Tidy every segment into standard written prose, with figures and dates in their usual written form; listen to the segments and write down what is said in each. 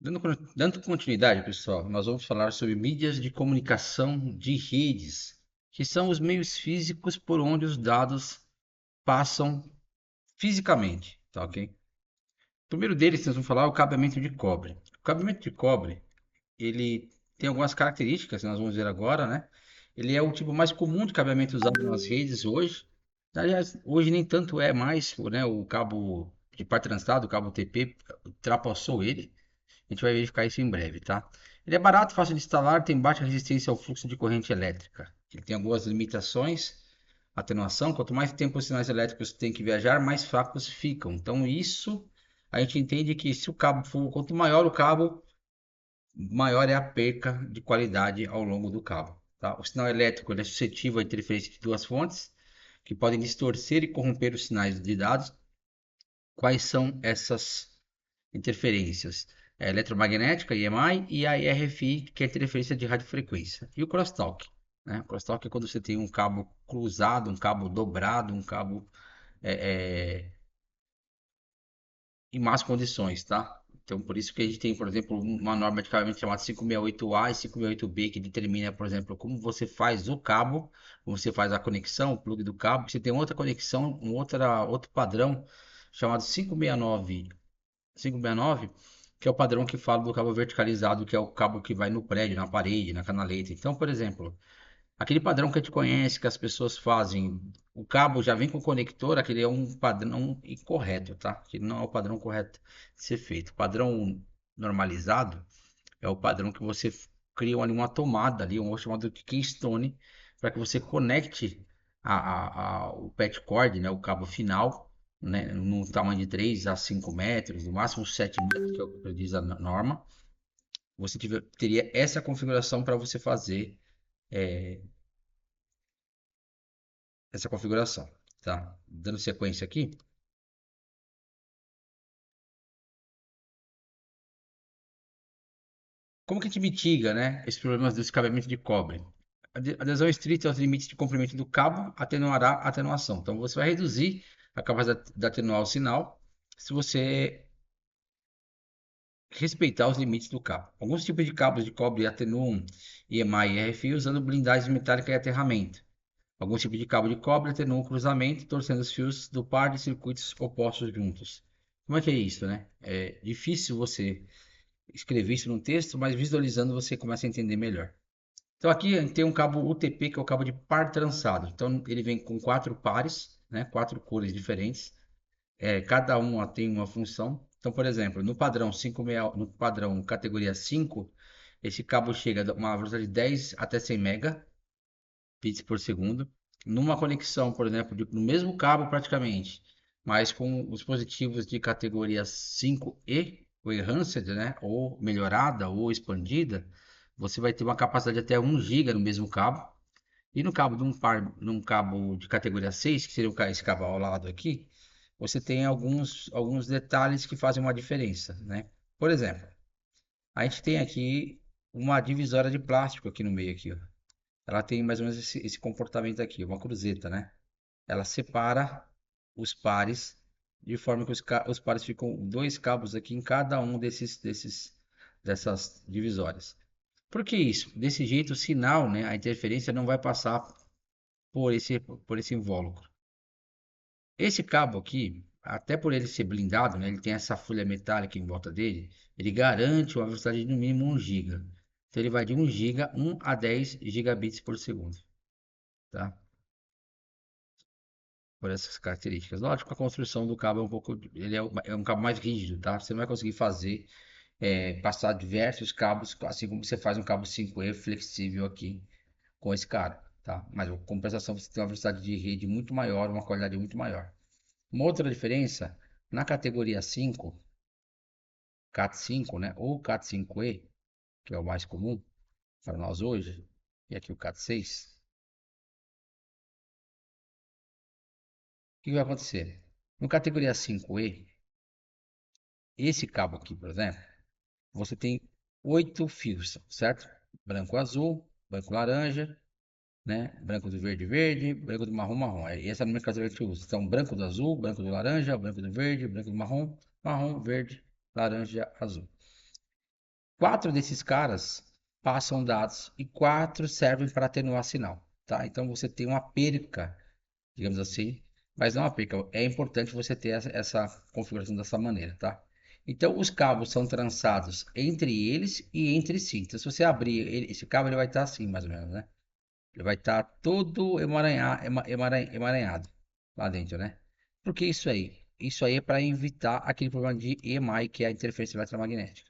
Dando continuidade, pessoal, nós vamos falar sobre mídias de comunicação de redes, que são os meios físicos por onde os dados passam fisicamente, tá ok? O primeiro deles, nós vamos falar, é o cabeamento de cobre. O cabeamento de cobre, ele tem algumas características, que nós vamos ver agora, né? Ele é o tipo mais comum de cabeamento usado nas redes hoje. Aliás, hoje nem tanto é mais, né? O cabo de par trançado, o cabo TP, ultrapassou ele. A gente vai verificar isso em breve, tá? Ele é barato, fácil de instalar, tem baixa resistência ao fluxo de corrente elétrica. Ele tem algumas limitações, atenuação. Quanto mais tempo os sinais elétricos têm que viajar, mais fracos ficam. Então, isso a gente entende que se o cabo for, quanto maior o cabo, maior é a perca de qualidade ao longo do cabo. Tá? O sinal elétrico ele é suscetível à interferência de duas fontes, que podem distorcer e corromper os sinais de dados. Quais são essas interferências? É a eletromagnética, EMI, e a IRFI, que é a interferência de radiofrequência. E o crosstalk. Né? O crosstalk é quando você tem um cabo cruzado, um cabo dobrado, um cabo é, é, em más condições, tá? Então, por isso que a gente tem, por exemplo, uma norma de cabeamento chamada 568A e 568B, que determina, por exemplo, como você faz o cabo, como você faz a conexão, o plug do cabo. Você tem outra conexão, outro padrão chamado 569, que é o padrão que fala do cabo verticalizado, que é o cabo que vai no prédio, na parede, na canaleta. Então, por exemplo, aquele padrão que a gente conhece, que as pessoas fazem, o cabo já vem com conector, aquele é um padrão incorreto, tá? Que não é o padrão correto de ser feito. O padrão normalizado é o padrão que você cria ali uma tomada ali, um chamado de keystone, para que você conecte o patch cord, né, o cabo final, né, no tamanho de 3 a 5 metros, no máximo 7 metros, que é o que diz a norma. Você teria essa configuração para você fazer essa configuração, tá? Dando sequência aqui, como que a gente mitiga, né, esses problemas do escapamento de cobre? A adesão estrita aos limites de comprimento do cabo atenuará a atenuação. Então você vai reduzir a capacidade de atenuar o sinal se você respeitar os limites do cabo. Alguns tipos de cabos de cobre atenuam EMI e RFI usando blindagem metálica e aterramento. Alguns tipos de cabo de cobre atenuam o cruzamento, torcendo os fios do par de circuitos opostos juntos. Como é que é isso, né? É difícil você escrever isso no texto, mas visualizando você começa a entender melhor. Então aqui a gente tem um cabo UTP, que é o cabo de par trançado. Então ele vem com quatro pares, né, quatro cores diferentes. Cada uma tem uma função. Então, por exemplo, no padrão 56, no padrão categoria 5, esse cabo chega a uma velocidade de 10 até 100 megabits por segundo. Numa conexão, por exemplo, no mesmo cabo praticamente, mas com os dispositivos de categoria 5E, o Enhanced, né, ou melhorada ou expandida, você vai ter uma capacidade de até 1 GB no mesmo cabo. E no cabo de num cabo de categoria 6, que seria esse cabo ao lado aqui, você tem alguns detalhes que fazem uma diferença, né? Por exemplo, a gente tem aqui uma divisória de plástico aqui no meio aqui, ó. Ela tem mais ou menos esse comportamento aqui, uma cruzeta, né? Ela separa os pares de forma que os pares ficam dois cabos aqui em cada um dessas divisórias. Por que isso? Desse jeito, o sinal, né, a interferência não vai passar por esse invólucro. Esse cabo aqui, até por ele ser blindado, né, ele tem essa folha metálica em volta dele, ele garante uma velocidade de no mínimo 1 GB. Então ele vai de 1 GB, 1 a 10 gigabits por segundo, tá? Por essas características. Lógico, a construção do cabo é um pouco, ele é um cabo mais rígido, tá? Você não vai conseguir fazer, passar diversos cabos, assim como você faz um cabo 5E flexível aqui com esse cara, tá? Mas a compensação você tem uma velocidade de rede muito maior, uma qualidade muito maior. Uma outra diferença, na categoria 5, CAT5, né, ou CAT5E, que é o mais comum para nós hoje, e aqui o CAT6, o que vai acontecer? No categoria 5E, esse cabo aqui, por exemplo, você tem 8 fios, certo? Branco azul, branco laranja, né? Branco do verde verde, branco do marrom marrom. Essa é a nomenclatura que a gente usa. Então, branco do azul, branco do laranja, branco do verde, branco do marrom, marrom, verde, laranja, azul. Quatro desses caras passam dados e quatro servem para atenuar sinal, tá? Então você tem uma perca, digamos assim, mas não uma perca. É importante você ter essa configuração dessa maneira, tá? Então os cabos são trançados entre eles e entre si. Então se você abrir esse cabo, ele vai estar assim, mais ou menos, né? Ele vai estar todo emaranhado lá dentro, né? Por que isso aí? Isso aí é para evitar aquele problema de EMI, que é a interferência eletromagnética.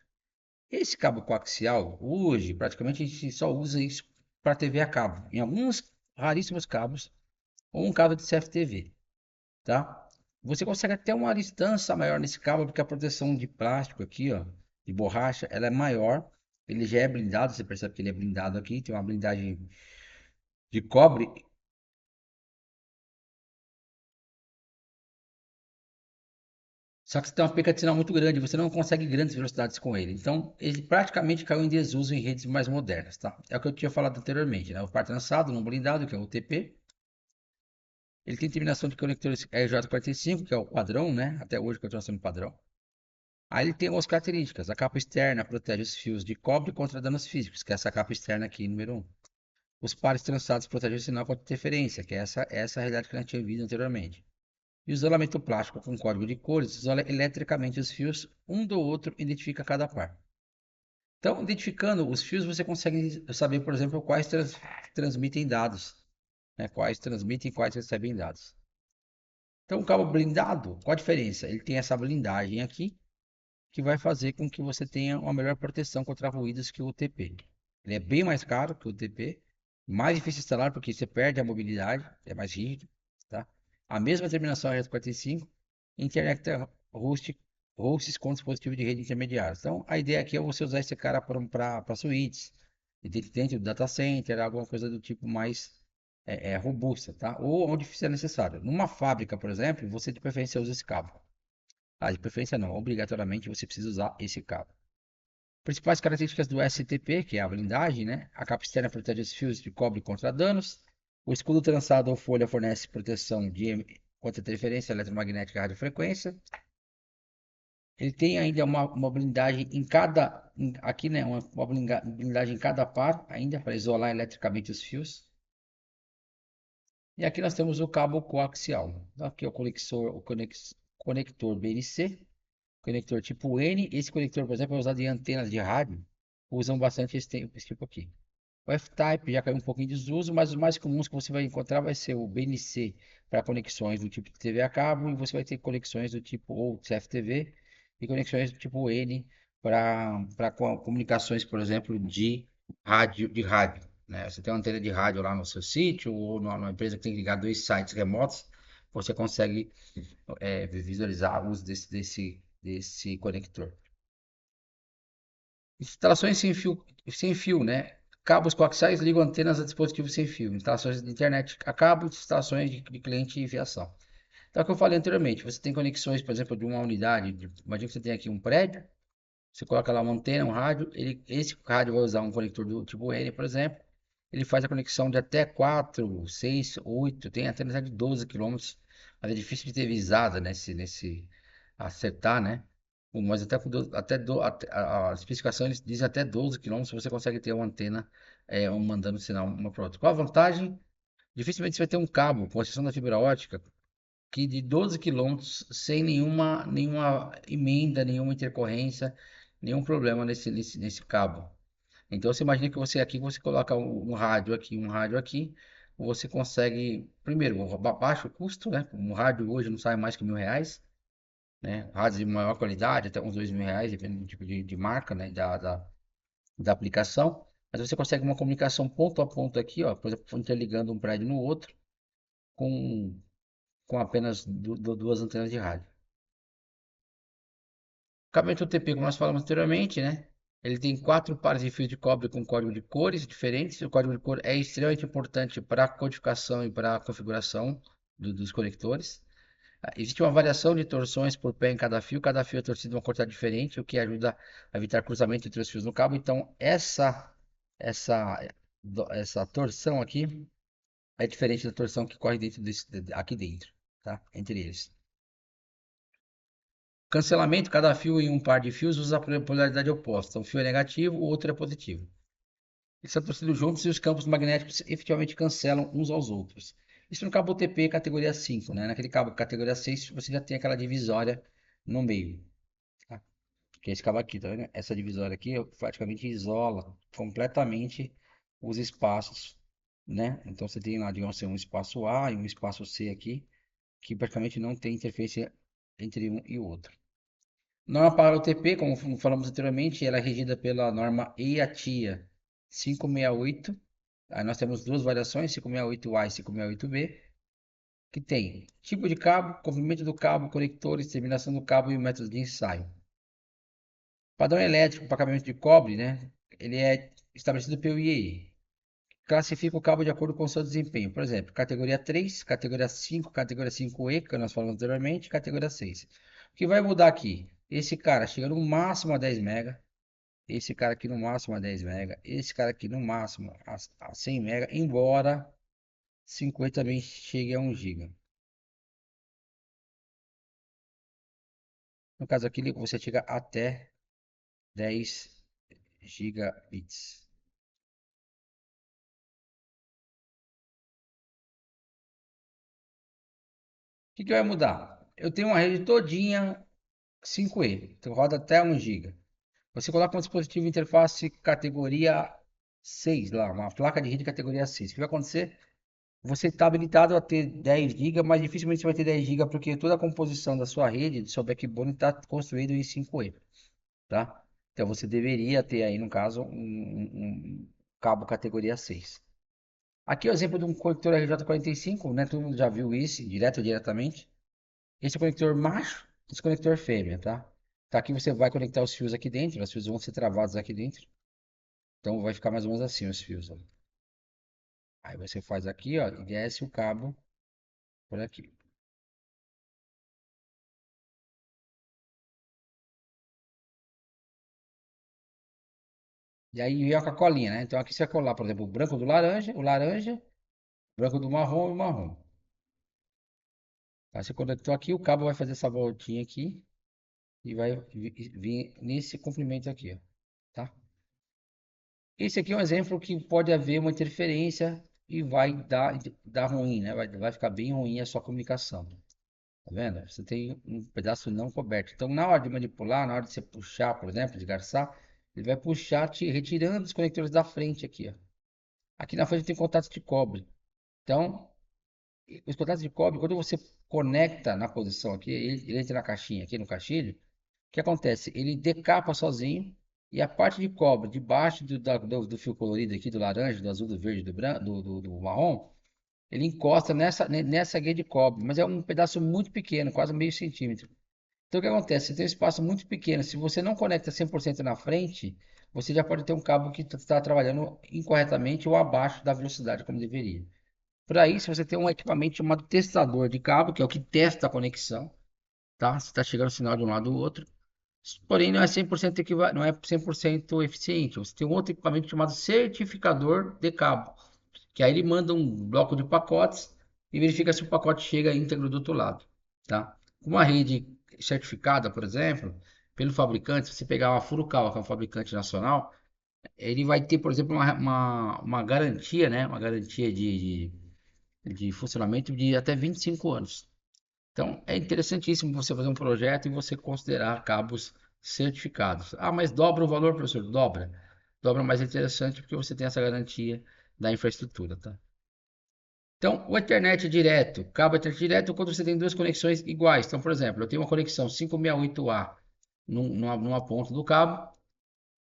Esse cabo coaxial, hoje, praticamente a gente só usa isso para TV a cabo. Em alguns raríssimos cabos, ou um cabo de CFTV, tá? Você consegue até uma distância maior nesse cabo, porque a proteção de plástico aqui, ó, de borracha, ela é maior. Ele já é blindado, você percebe que ele é blindado aqui, tem uma blindagem de cobre. Só que você tem uma perca de sinal muito grande, você não consegue grandes velocidades com ele. Então, ele praticamente caiu em desuso em redes mais modernas, tá? É o que eu tinha falado anteriormente, né? O par trançado, não blindado, que é o UTP. Ele tem terminação de conectores RJ45, que é o padrão, né? Até hoje, continuação de padrão. Aí ele tem algumas características. A capa externa protege os fios de cobre contra danos físicos, que é essa capa externa aqui, número um. Os pares trançados protegem o sinal contra interferência, que é essa a realidade que a gente tinha visto anteriormente. E o isolamento plástico com código de cores isola eletricamente os fios um do outro e identifica cada par. Então, identificando os fios, você consegue saber, por exemplo, quais transmitem dados, né? Quais transmitem e quais recebem dados. Então, o cabo blindado, qual a diferença? Ele tem essa blindagem aqui, que vai fazer com que você tenha uma melhor proteção contra ruídos que o UTP. Ele é bem mais caro que o UTP, mais difícil de instalar porque você perde a mobilidade, é mais rígido, tá? A mesma terminação RS45, Internet hosts com dispositivo de rede intermediário. Então, a ideia aqui é você usar esse cara para suítes, dentro do data center, alguma coisa do tipo mais robusta, tá? Ou onde fizer necessário. Numa fábrica, por exemplo, você de preferência usa esse cabo. Ah, de preferência não, obrigatoriamente você precisa usar esse cabo. Principais características do STP, que é a blindagem, né? A capa externa protege os fios de cobre contra danos. O escudo trançado ou folha fornece proteção contra interferência eletromagnética e radiofrequência. Ele tem ainda uma blindagem em cada, aqui, né? Uma blindagem em cada par, ainda para isolar eletricamente os fios. E aqui nós temos o cabo coaxial. Aqui é conector BNC, conector tipo N. Esse conector, por exemplo, é usado em antenas de rádio. Usam bastante esse tipo aqui. O F-Type já caiu um pouquinho em desuso, mas os mais comuns que você vai encontrar vai ser o BNC para conexões do tipo de TV a cabo, e você vai ter conexões do tipo ou CFTV e conexões do tipo N para comunicações, por exemplo, de rádio, né? Você tem uma antena de rádio lá no seu sítio ou numa empresa que tem que ligar dois sites remotos, você consegue visualizar o uso desse conector. Instalações sem fio, né? Cabos coaxiais ligam antenas a dispositivos sem fio. Instalações de internet a cabo, instalações de cliente e fiação. Então, é o que eu falei anteriormente, você tem conexões, por exemplo, de uma unidade. Imagina que você tem aqui um prédio, você coloca lá uma antena, um rádio, esse rádio vai usar um conector do tipo N, por exemplo. Ele faz a conexão de até 4, 6, 8, tem antenas de 12 quilômetros, mas é difícil de ter visada nesse acertar, né? Mas até, a especificação eles dizem até 12 quilômetros você consegue ter uma antena mandando sinal uma para outra. Qual a vantagem? Dificilmente você vai ter um cabo, com exceção da fibra ótica, que de 12 quilômetros sem nenhuma emenda, nenhuma intercorrência, nenhum problema nesse cabo. Então você imagina que você coloca um rádio aqui, um rádio aqui, você consegue, primeiro, baixo custo, né? Um rádio hoje não sai mais que R$ 1.000, né? Rádios de maior qualidade, até uns R$ 2.000, dependendo do tipo de marca, né? Da aplicação. Mas você consegue uma comunicação ponto a ponto aqui, ó, por exemplo, interligando um prédio no outro, com, com apenas duas antenas de rádio. O cabimento UTP, como nós falamos anteriormente, né? Ele tem quatro pares de fios de cobre com código de cores diferentes. O código de cor é extremamente importante para a codificação e para a configuração dos conectores. Existe uma variação de torções por pé em cada fio é torcido uma quantidade diferente, o que ajuda a evitar cruzamento entre os fios no cabo. Então, essa, essa torção aqui é diferente da torção que corre aqui dentro, tá? Entre eles. Cancelamento, cada fio em um par de fios usa a polaridade oposta. Um fio é negativo, o outro é positivo. Eles são torcidos juntos e os campos magnéticos efetivamente cancelam uns aos outros. Isso no cabo UTP categoria 5, né? Naquele cabo categoria 6 você já tem aquela divisória no meio. Tá? Que é esse cabo aqui, tá vendo? Essa divisória aqui praticamente isola completamente os espaços, né? Então você tem lá, digamos assim, um espaço A e um espaço C aqui, que praticamente não tem interferência entre um e o outro. Norma para o TP, como falamos anteriormente, ela é regida pela norma EATIA 568. Aí nós temos duas variações, 568A e 568B, que tem tipo de cabo, comprimento do cabo, conectores, terminação do cabo e métodos de ensaio. Padrão elétrico para acabamento de cobre, né? Ele é estabelecido pelo IEE. Classifica o cabo de acordo com o seu desempenho. Por exemplo, categoria 3, categoria 5, categoria 5E, que nós falamos anteriormente, categoria 6. O que vai mudar aqui? Esse cara chega no máximo a 10 MB, esse cara aqui no máximo a 10 MB, esse cara aqui no máximo a 100 MB, embora 50 também chegue a 1 GB. No caso aqui, você chega até 10 gigabits. O que vai mudar? Eu tenho uma rede todinha 5E, então roda até 1 GB. Você coloca um dispositivo interface categoria 6 lá, uma placa de rede categoria 6. O que vai acontecer? Você está habilitado a ter 10 GB, mas dificilmente você vai ter 10 GB porque toda a composição da sua rede, do seu backbone, está construído em 5E, tá? Então você deveria ter aí, no caso, um cabo categoria 6. Aqui é o exemplo de um conector RJ45, né? Todo mundo já viu isso, direto ou diretamente. Esse é o conector macho, esse é o conector fêmea, tá? Tá, aqui você vai conectar os fios aqui dentro, os fios vão ser travados aqui dentro. Então vai ficar mais ou menos assim os fios, ó. Aí você faz aqui, ó, e desce o cabo por aqui. E aí vem com a colinha, né? Então aqui você vai colar, por exemplo, o branco do laranja, o laranja, o branco do marrom e o marrom. Aí você conectou aqui, o cabo vai fazer essa voltinha aqui e vai vir nesse comprimento aqui, ó, tá? Esse aqui é um exemplo que pode haver uma interferência e vai dar ruim, né? Vai ficar bem ruim a sua comunicação. Tá vendo? Você tem um pedaço não coberto. Então, na hora de manipular, na hora de você puxar, por exemplo, de garçar, ele vai puxar te retirando os conectores da frente aqui, ó. Aqui na frente tem contatos de cobre. Então, os contatos de cobre, quando você conecta na posição aqui, ele entra na caixinha aqui no caixilho, o que acontece? Ele decapa sozinho e a parte de cobre debaixo do fio colorido aqui, do laranja, do azul, do verde, do branco, do marrom, ele encosta nessa guia de cobre, mas é um pedaço muito pequeno, quase meio centímetro. Então o que acontece? Você tem um espaço muito pequeno. Se você não conecta 100% na frente, você já pode ter um cabo que está trabalhando incorretamente ou abaixo da velocidade como deveria. Para isso, você tem um equipamento chamado testador de cabo, que é o que testa a conexão, tá? Se está chegando o sinal de um lado ou outro. Porém, não é 100% não é 100% eficiente. Você tem um outro equipamento chamado certificador de cabo, que aí ele manda um bloco de pacotes e verifica se o pacote chega íntegro do outro lado, tá? Uma rede certificada, por exemplo, pelo fabricante, se você pegar uma Furukawa, que é um fabricante nacional, ele vai ter, por exemplo, uma garantia, né? Uma garantia de funcionamento de até 25 anos. Então, é interessantíssimo você fazer um projeto e você considerar cabos certificados. Ah, mas dobra o valor, professor? Dobra. Dobra, mais interessante porque você tem essa garantia da infraestrutura, tá? Então, o Ethernet direto, cabo Ethernet direto, quando você tem duas conexões iguais. Então, por exemplo, eu tenho uma conexão 568A numa ponta do cabo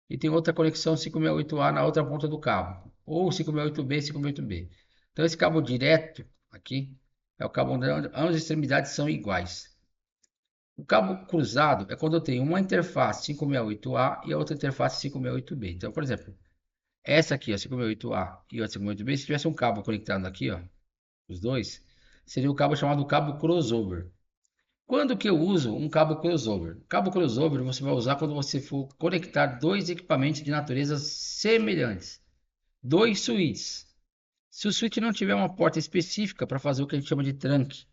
e tem outra conexão 568A na outra ponta do cabo, ou 568B, 568B. Então, esse cabo direto aqui é o cabo onde ambas as extremidades são iguais. O cabo cruzado é quando eu tenho uma interface 568A e a outra interface 568B. Então, por exemplo, essa aqui, a 568A e a 568B, se tivesse um cabo conectado aqui, ó, os dois, seria o cabo chamado cabo crossover. Quando que eu uso um cabo crossover? Cabo crossover você vai usar quando você for conectar dois equipamentos de naturezas semelhantes. Dois switches. Se o switch não tiver uma porta específica para fazer o que a gente chama de trunk,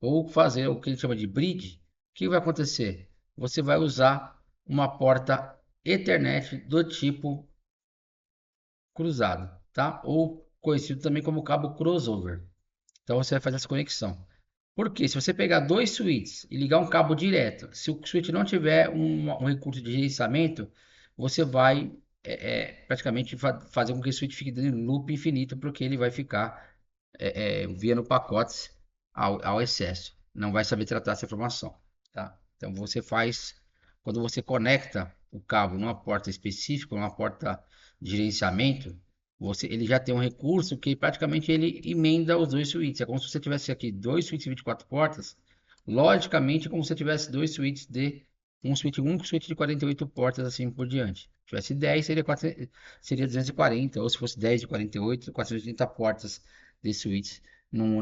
ou fazer o que a gente chama de bridge, o que vai acontecer? você vai usar uma porta Ethernet do tipo cruzado, tá? Ou conhecido também como cabo crossover. Então você vai fazer essa conexão. Porque se você pegar dois switches e ligar um cabo direto, se o switch não tiver um recurso de gerenciamento, você vai praticamente fazer com que o switch fique dando loop infinito, porque ele vai ficar via no pacotes ao excesso. Não vai saber tratar essa informação, tá? Então você faz, quando você conecta o cabo numa porta específica, numa porta de gerenciamento, ele já tem um recurso que praticamente ele emenda os dois switches. É como se você tivesse aqui dois switches de 24 portas. Logicamente, é como se você tivesse dois switches de um switch único, switch de 48 portas, assim por diante. Se tivesse 10, seria 240, ou se fosse 10 de 48, 480 portas de switches numa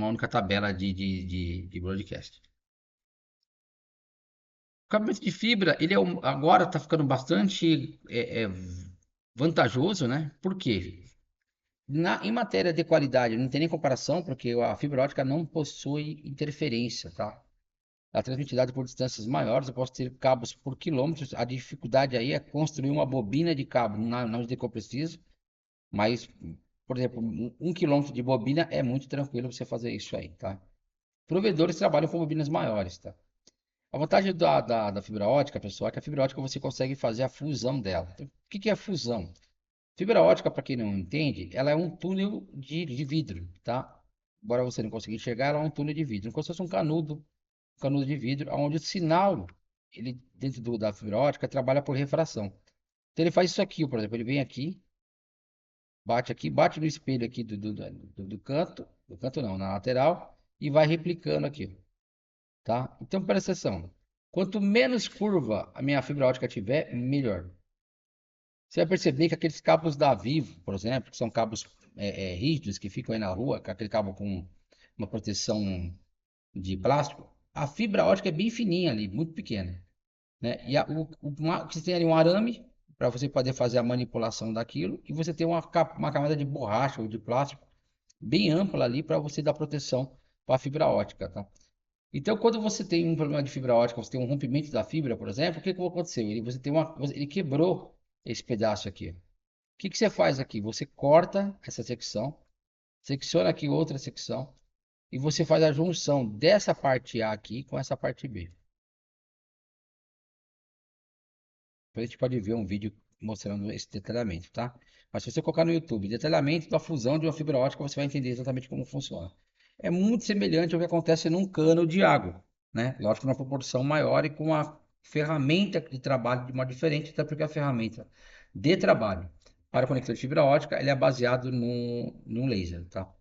única tabela de broadcast. O cabeamento de fibra, agora está ficando bastante vantajoso, né? Por quê? Em matéria de qualidade, não tem nem comparação, porque a fibra ótica não possui interferência, tá? Ela transmite dados por distâncias maiores, eu posso ter cabos por quilômetros. A dificuldade aí é construir uma bobina de cabo na onde eu preciso, mas, por exemplo, 1 quilômetro de bobina é muito tranquilo você fazer isso aí, tá? Provedores trabalham com bobinas maiores, tá? A vantagem da fibra ótica, pessoal, é que a fibra ótica você consegue fazer a fusão dela. Então, o que é a fusão? Fibra ótica, para quem não entende, ela é um túnel de vidro, tá? Embora você não consiga enxergar, ela é um túnel de vidro, como se fosse um canudo de vidro, onde o sinal, ele dentro da fibra ótica, trabalha por refração. Então ele faz isso aqui, por exemplo, ele vem aqui, bate no espelho aqui do canto, do canto não, na lateral, e vai replicando aqui, tá? Então presta atenção, quanto menos curva a minha fibra ótica tiver, melhor. Você vai perceber que aqueles cabos da Vivo, por exemplo, que são cabos rígidos que ficam aí na rua, com aquele cabo com uma proteção de plástico, a fibra ótica é bem fininha ali, muito pequena, né? E você tem ali um arame para você poder fazer a manipulação daquilo, e você tem uma camada de borracha ou de plástico bem ampla ali para você dar proteção para a fibra ótica, tá? Então, quando você tem um problema de fibra ótica, você tem um rompimento da fibra, por exemplo, o que que aconteceu? Ele quebrou esse pedaço aqui. O que que você faz aqui? Você corta essa secção, secciona aqui outra secção e você faz a junção dessa parte A aqui com essa parte B. A gente pode ver um vídeo mostrando esse detalhamento, tá? Mas se você colocar no YouTube, detalhamento da fusão de uma fibra ótica, você vai entender exatamente como funciona. É muito semelhante ao que acontece num cano de água, né? Lógico, numa proporção maior e com uma ferramenta de trabalho de modo diferente, até porque a ferramenta de trabalho para conector de fibra ótica, ele é baseado num laser, tá?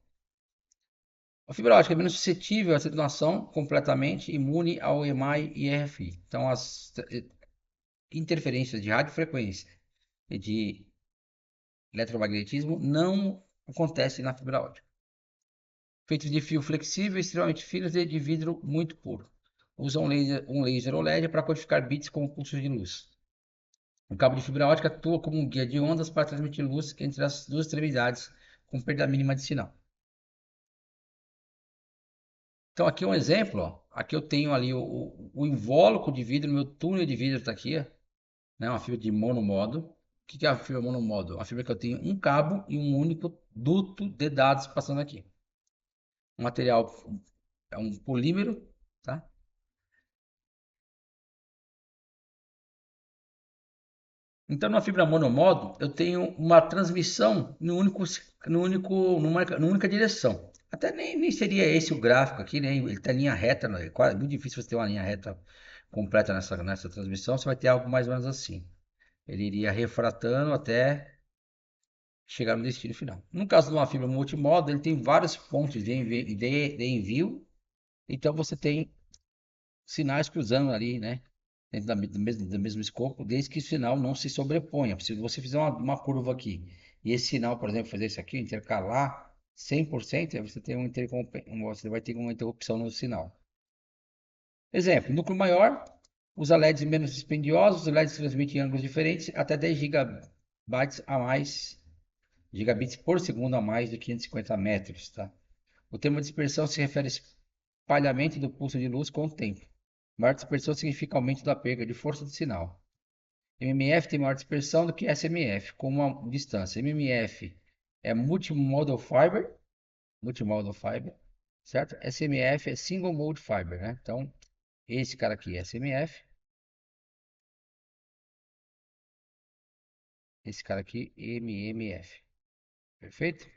A fibra ótica é menos suscetível à atenuação, completamente imune ao EMI e RFI. Então, as interferências de radiofrequência e de eletromagnetismo não acontecem na fibra ótica. Feitos de fio flexível, extremamente finos e de vidro muito puro. Usam um laser OLED para codificar bits com pulsos de luz. O cabo de fibra ótica atua como um guia de ondas para transmitir luz entre as duas extremidades, com perda mínima de sinal. Então aqui é um exemplo, ó. Aqui eu tenho ali o invólucro de vidro, meu túnel de vidro está aqui, ó, né? Uma fibra de monomodo. O que que é a fibra monomodo? A fibra que eu tenho um cabo e um único duto de dados passando aqui. O material é um polímero, tá? Então, na fibra monomodo, eu tenho uma transmissão numa única direção. Até nem seria esse o gráfico aqui, né? Ele está em linha reta, né? É quase muito difícil você ter uma linha reta completa nessa transmissão. Você vai ter algo mais ou menos assim. Ele iria refratando até chegar no destino final. No caso de uma fibra multimodo, ele tem vários pontos de envio. Então, você tem sinais cruzando ali, né? Dentro do mesmo escopo, desde que o sinal não se sobreponha. Se você fizer uma curva aqui e esse sinal, por exemplo, fazer isso aqui, intercalar 100%, aí você tem você vai ter uma interrupção no sinal. Exemplo, núcleo maior, usa LEDs menos dispendiosos, os LEDs transmitem em ângulos diferentes, até 10 gigabytes a mais, gigabits por segundo a mais de 550 metros, tá? O termo dispersão se refere ao espalhamento do pulso de luz com o tempo. Maior dispersão significa aumento da perda de força do sinal. MMF tem maior dispersão do que SMF, com uma distância. MMF é multimodal fiber, certo? SMF é single mode fiber, né? Então, esse cara aqui é SMF, esse cara aqui MMF. Perfeito?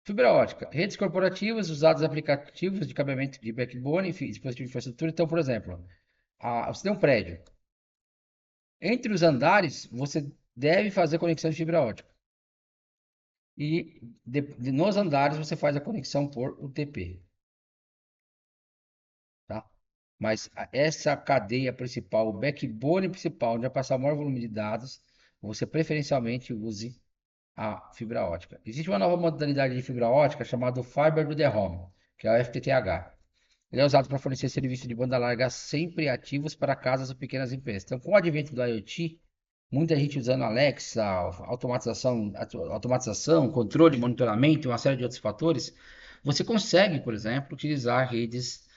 Fibra ótica. Redes corporativas, usados aplicativos de cabeamento de backbone, enfim, dispositivo de infraestrutura. Então, por exemplo, você tem um prédio. Entre os andares, você deve fazer conexão de fibra ótica. E nos andares você faz a conexão por UTP, tá? Mas essa cadeia principal, o backbone principal, onde vai passar o maior volume de dados, você preferencialmente use a fibra ótica. Existe uma nova modalidade de fibra ótica chamada Fiber to the Home, que é o FTTH. Ele é usado para fornecer serviços de banda larga sempre ativos para casas ou pequenas empresas. Então, com o advento do IoT, muita gente usando Alexa, automatização, controle, monitoramento, uma série de outros fatores, você consegue, por exemplo, utilizar redes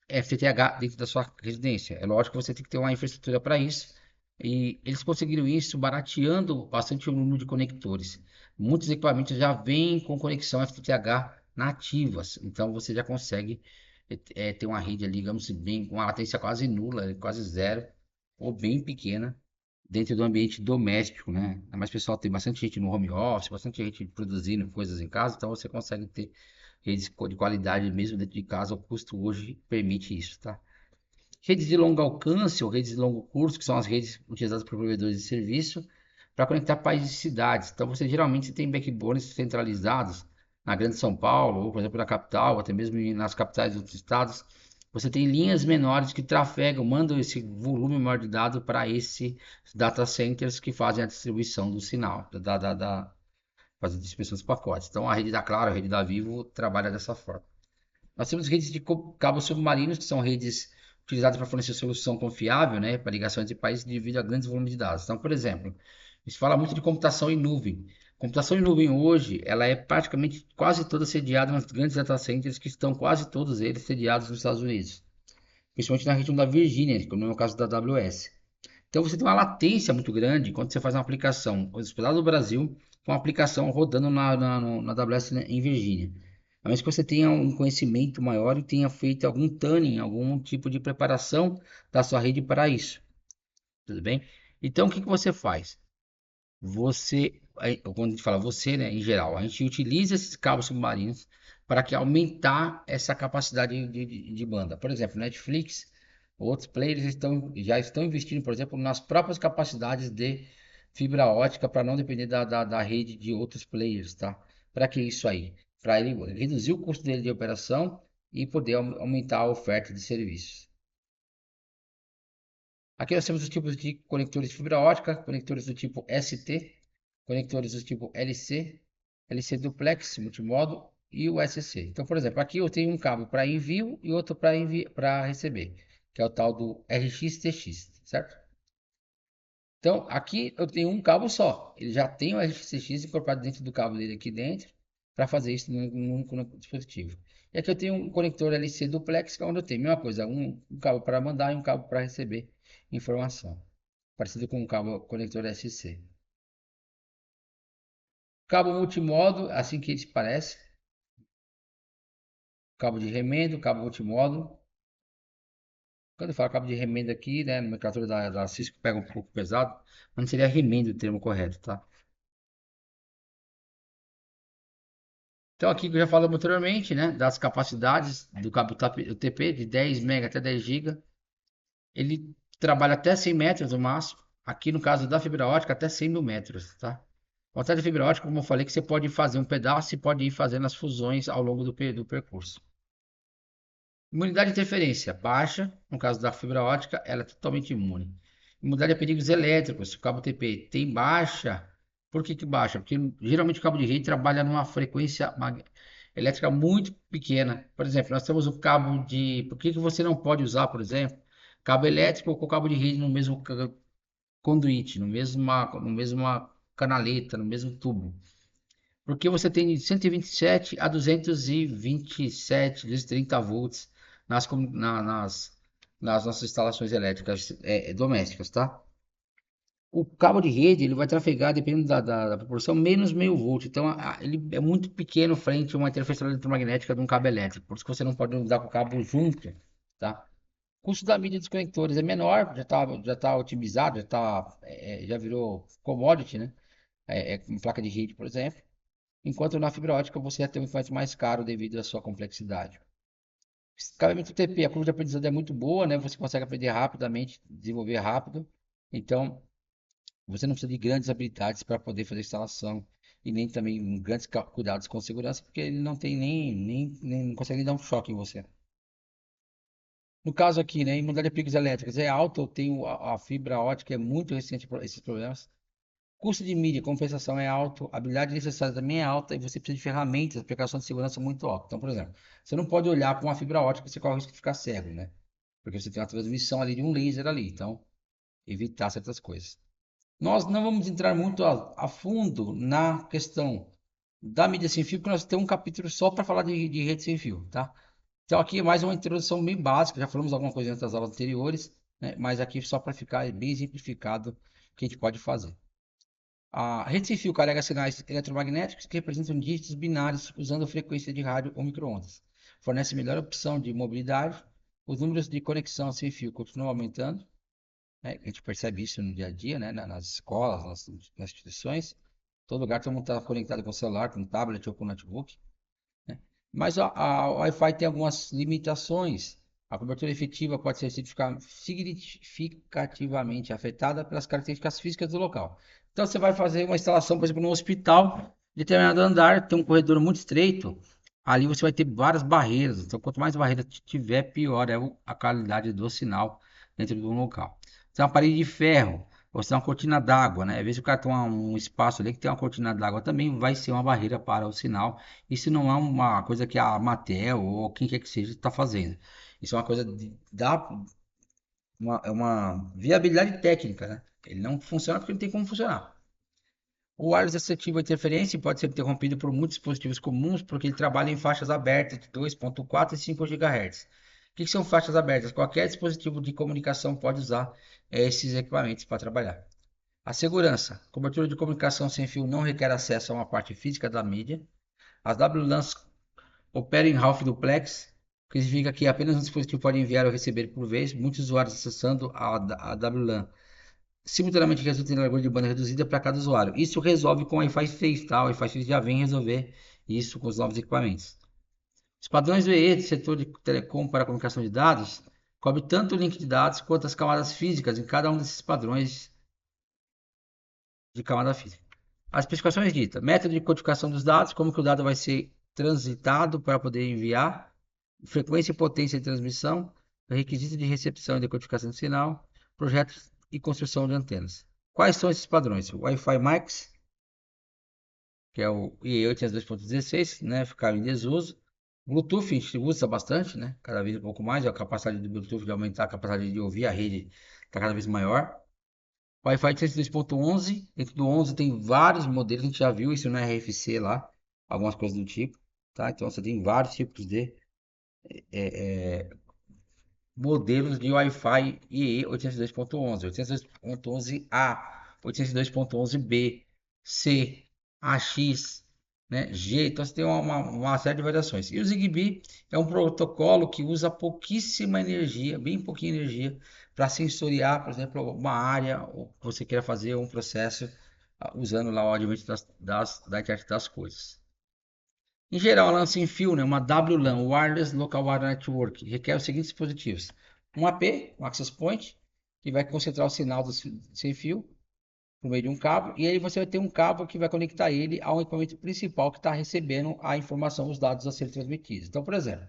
FTTH dentro da sua residência. É lógico que você tem que ter uma infraestrutura para isso. E eles conseguiram isso barateando bastante o número de conectores. Muitos equipamentos já vêm com conexão FTTH nativas, então você já consegue ter uma rede ali, digamos assim, bem, com uma latência quase nula, quase zero, ou bem pequena, dentro do ambiente doméstico, né? Mas pessoal, tem bastante gente no home office, bastante gente produzindo coisas em casa, então você consegue ter redes de qualidade mesmo dentro de casa. O custo hoje permite isso, tá? Redes de longo alcance ou redes de longo curso, que são as redes utilizadas por provedores de serviço para conectar países e cidades. Então, você geralmente tem backbones centralizados na Grande São Paulo, ou por exemplo na capital, ou até mesmo nas capitais de outros estados. Você tem linhas menores que trafegam, mandam esse volume maior de dados para esses data centers que fazem a distribuição do sinal, fazem a distribuição dos pacotes. Então, a rede da Claro, a rede da Vivo trabalha dessa forma. Nós temos redes de cabos submarinos, que são redes utilizadas para fornecer solução confiável, né, para ligação entre países devido a grandes volumes de dados. Então, por exemplo, a gente fala muito de computação em nuvem. Computação em nuvem hoje, ela é praticamente quase toda sediada nas grandes data centers, que estão quase todos eles sediados nos Estados Unidos, principalmente na região da Virgínia, como no caso da AWS. Então você tem uma latência muito grande quando você faz uma aplicação hospedada no Brasil com uma aplicação rodando na AWS em Virgínia. A menos que você tenha um conhecimento maior e tenha feito algum tuning, algum tipo de preparação da sua rede para isso. Tudo bem? Então o que você faz? Quando a gente fala você, né, em geral, a gente utiliza esses cabos submarinos para que aumentar essa capacidade de banda. Por exemplo, Netflix, outros players já estão investindo, por exemplo, nas próprias capacidades de fibra ótica para não depender da rede de outros players, tá? Para que isso aí? Para ele reduzir o custo dele de operação e poder aumentar a oferta de serviços. Aqui nós temos os tipos de conectores de fibra ótica, conectores do tipo ST, conectores do tipo LC, LC duplex, multimodo e o SC. Então, por exemplo, aqui eu tenho um cabo para envio e outro para receber, que é o tal do RX-TX, certo? Então, aqui eu tenho um cabo só. Ele já tem o RX-TX incorporado dentro do cabo dele aqui dentro para fazer isso num único dispositivo. E aqui eu tenho um conector LC duplex, que é onde eu tenho a mesma coisa, um cabo para mandar e um cabo para receber informação, parecido com um cabo conector SC. Cabo multimodo, assim que ele parece, cabo de remendo, cabo multimodo. Quando eu falo cabo de remendo aqui, né, no nomenclatura da Cisco pega um pouco pesado, mas não seria remendo o termo correto, tá? Então aqui que eu já falei anteriormente, né, das capacidades do cabo UTP de 10 MB até 10 GB. Ele trabalha até 100 metros no máximo. Aqui no caso da fibra ótica, até 100 mil metros, tá? A vantagem da fibra ótica, como eu falei, que você pode fazer um pedaço e pode ir fazendo as fusões ao longo do percurso. Imunidade de interferência baixa, no caso da fibra ótica, ela é totalmente imune. Imunidade a perigos elétricos, se o cabo TP tem baixa, por que que baixa? Porque geralmente o cabo de rede trabalha numa frequência elétrica muito pequena. Por exemplo, nós temos o cabo de... Por que que você não pode usar, por exemplo, cabo elétrico com cabo de rede no mesmo conduíte, no mesma canaleta, no mesmo tubo? Porque você tem de 127 a 227, 230 volts nas nossas instalações elétricas domésticas, tá? O cabo de rede ele vai trafegar, dependendo da proporção, menos meio volt. Então, ele é muito pequeno frente a uma interferência eletromagnética de um cabo elétrico. Por isso que você não pode usar com o cabo junto, tá? O custo da mídia dos conectores é menor, já tá otimizado, já virou commodity, né? Com placa de rede, por exemplo. Enquanto na fibra ótica você já tem um equipamento mais caro devido à sua complexidade. Cabeamento TP, a curva de aprendizado é muito boa, né? Você consegue aprender rapidamente, desenvolver rápido. Então, você não precisa de grandes habilidades para poder fazer instalação e nem também grandes cuidados com segurança, porque ele não tem nem não consegue nem dar um choque em você. No caso aqui, né, em modalidade de picos elétricos é alto, eu tenho a fibra ótica é muito resistente a esses problemas. Custo de mídia, compensação é alto, a habilidade necessária também é alta e você precisa de ferramentas, precaução de segurança muito alta. Então, por exemplo, você não pode olhar para uma fibra ótica, você corre o risco de ficar cego, né? Porque você tem uma transmissão ali de um laser ali, então evitar certas coisas. Nós não vamos entrar muito a fundo na questão da mídia sem fio, porque nós temos um capítulo só para falar de rede sem fio, tá? Então aqui é mais uma introdução bem básica, já falamos alguma coisa nas aulas anteriores, né? Mas aqui só para ficar bem exemplificado o que a gente pode fazer. A rede sem fio carrega sinais eletromagnéticos que representam dígitos binários usando frequência de rádio ou microondas. Fornece melhor opção de mobilidade. Os números de conexão sem fio continuam aumentando, né? A gente percebe isso no dia a dia, né? Nas escolas, nas instituições. Todo lugar, todo mundo está conectado com o celular, com o tablet ou com o notebook, né? Mas a Wi-Fi tem algumas limitações. A cobertura efetiva pode ser significativamente afetada pelas características físicas do local. Então, você vai fazer uma instalação, por exemplo, no hospital, determinado andar, tem um corredor muito estreito, ali você vai ter várias barreiras. Então, quanto mais barreiras tiver, pior é a qualidade do sinal dentro do local. Se é uma parede de ferro, ou se é uma cortina d'água, né? Às vezes o cara tem um espaço ali que tem uma cortina d'água também, vai ser uma barreira para o sinal. Isso não é uma coisa que a Anatel ou quem quer que seja está fazendo. Isso é uma coisa é uma viabilidade técnica, né? Ele não funciona porque não tem como funcionar. O wireless assitivo à interferência pode ser interrompido por muitos dispositivos comuns porque ele trabalha em faixas abertas de 2.4 e 5 GHz. O que são faixas abertas? Qualquer dispositivo de comunicação pode usar esses equipamentos para trabalhar. A segurança. Cobertura de comunicação sem fio não requer acesso a uma parte física da mídia. As WLANs operam em half duplex, que significa que apenas um dispositivo pode enviar ou receber por vez. Muitos usuários acessando a WLAN simultaneamente resulta em largura de banda reduzida para cada usuário. Isso resolve com o Wi-Fi 6, tá? O Wi-Fi 6 já vem resolver isso com os novos equipamentos. Os padrões VE do setor de telecom para comunicação de dados cobre tanto o link de dados quanto as camadas físicas em cada um desses padrões de camada física. As especificações ditas: método de codificação dos dados, como que o dado vai ser transitado para poder enviar, frequência e potência de transmissão, requisito de recepção e decodificação de sinal, projetos e construção de antenas. Quais são esses padrões? O Wi-Fi Max, que é o IE802.16, né, ficar em desuso. Bluetooth a gente usa bastante, né, cada vez um pouco mais, a capacidade do Bluetooth de aumentar a capacidade de ouvir a rede está cada vez maior. Wi-Fi 102.11, dentro do 11 tem vários modelos, a gente já viu isso no RFC lá, algumas coisas do tipo, tá? Então você tem vários tipos de modelos de Wi-Fi IE 802.11, 802.11a, 802.11b, C, AX, né, G. Então você tem uma série de variações. E o Zigbee é um protocolo que usa pouquíssima energia, bem pouquinha energia, para sensoriar, por exemplo, uma área ou que você queira fazer um processo usando lá o advento da internet das coisas. Em geral, a LAN sem fio, né, uma WLAN, Wireless Local Area Network, requer os seguintes dispositivos: um AP, um access point, que vai concentrar o sinal sem fio por meio de um cabo, e aí você vai ter um cabo que vai conectar ele ao equipamento principal que está recebendo a informação, os dados a serem transmitidos. Então, por exemplo,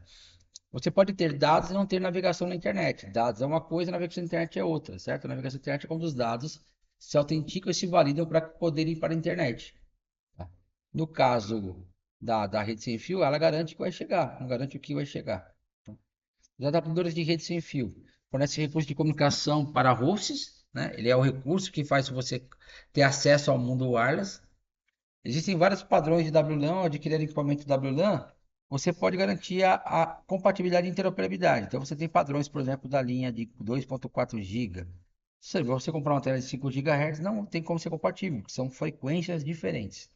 você pode ter dados e não ter navegação na internet. Dados é uma coisa, navegação na internet é outra, certo? A navegação na internet é quando os dados se autenticam e se validam para poderem ir para a internet. Tá? No caso da rede sem fio, ela garante que vai chegar, não garante o que vai chegar. Os adaptadores de rede sem fio fornecem recursos de comunicação para hosts, né? Ele é o recurso que faz você ter acesso ao mundo wireless. Existem vários padrões de WLAN, adquirir equipamento WLAN, você pode garantir a compatibilidade e interoperabilidade. Então, você tem padrões, por exemplo, da linha de 2.4 GB. Se você comprar uma tela de 5 GHz, não tem como ser compatível, porque são frequências diferentes.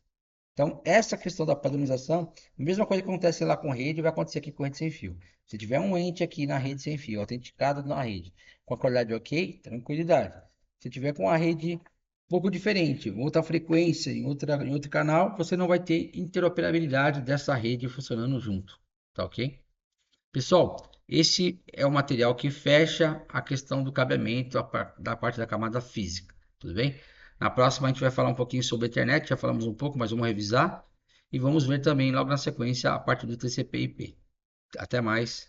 Então, essa questão da padronização, a mesma coisa que acontece lá com rede, vai acontecer aqui com rede sem fio. Se tiver um ente aqui na rede sem fio, autenticado na rede, com a qualidade ok, tranquilidade. Se tiver com a rede um pouco diferente, outra frequência, em outro canal, você não vai ter interoperabilidade dessa rede funcionando junto. Tá ok? Pessoal, esse é o material que fecha a questão do cabeamento da parte da camada física, tudo bem? Na próxima a gente vai falar um pouquinho sobre a internet, já falamos um pouco, mas vamos revisar. E vamos ver também logo na sequência a parte do TCP/IP. Até mais.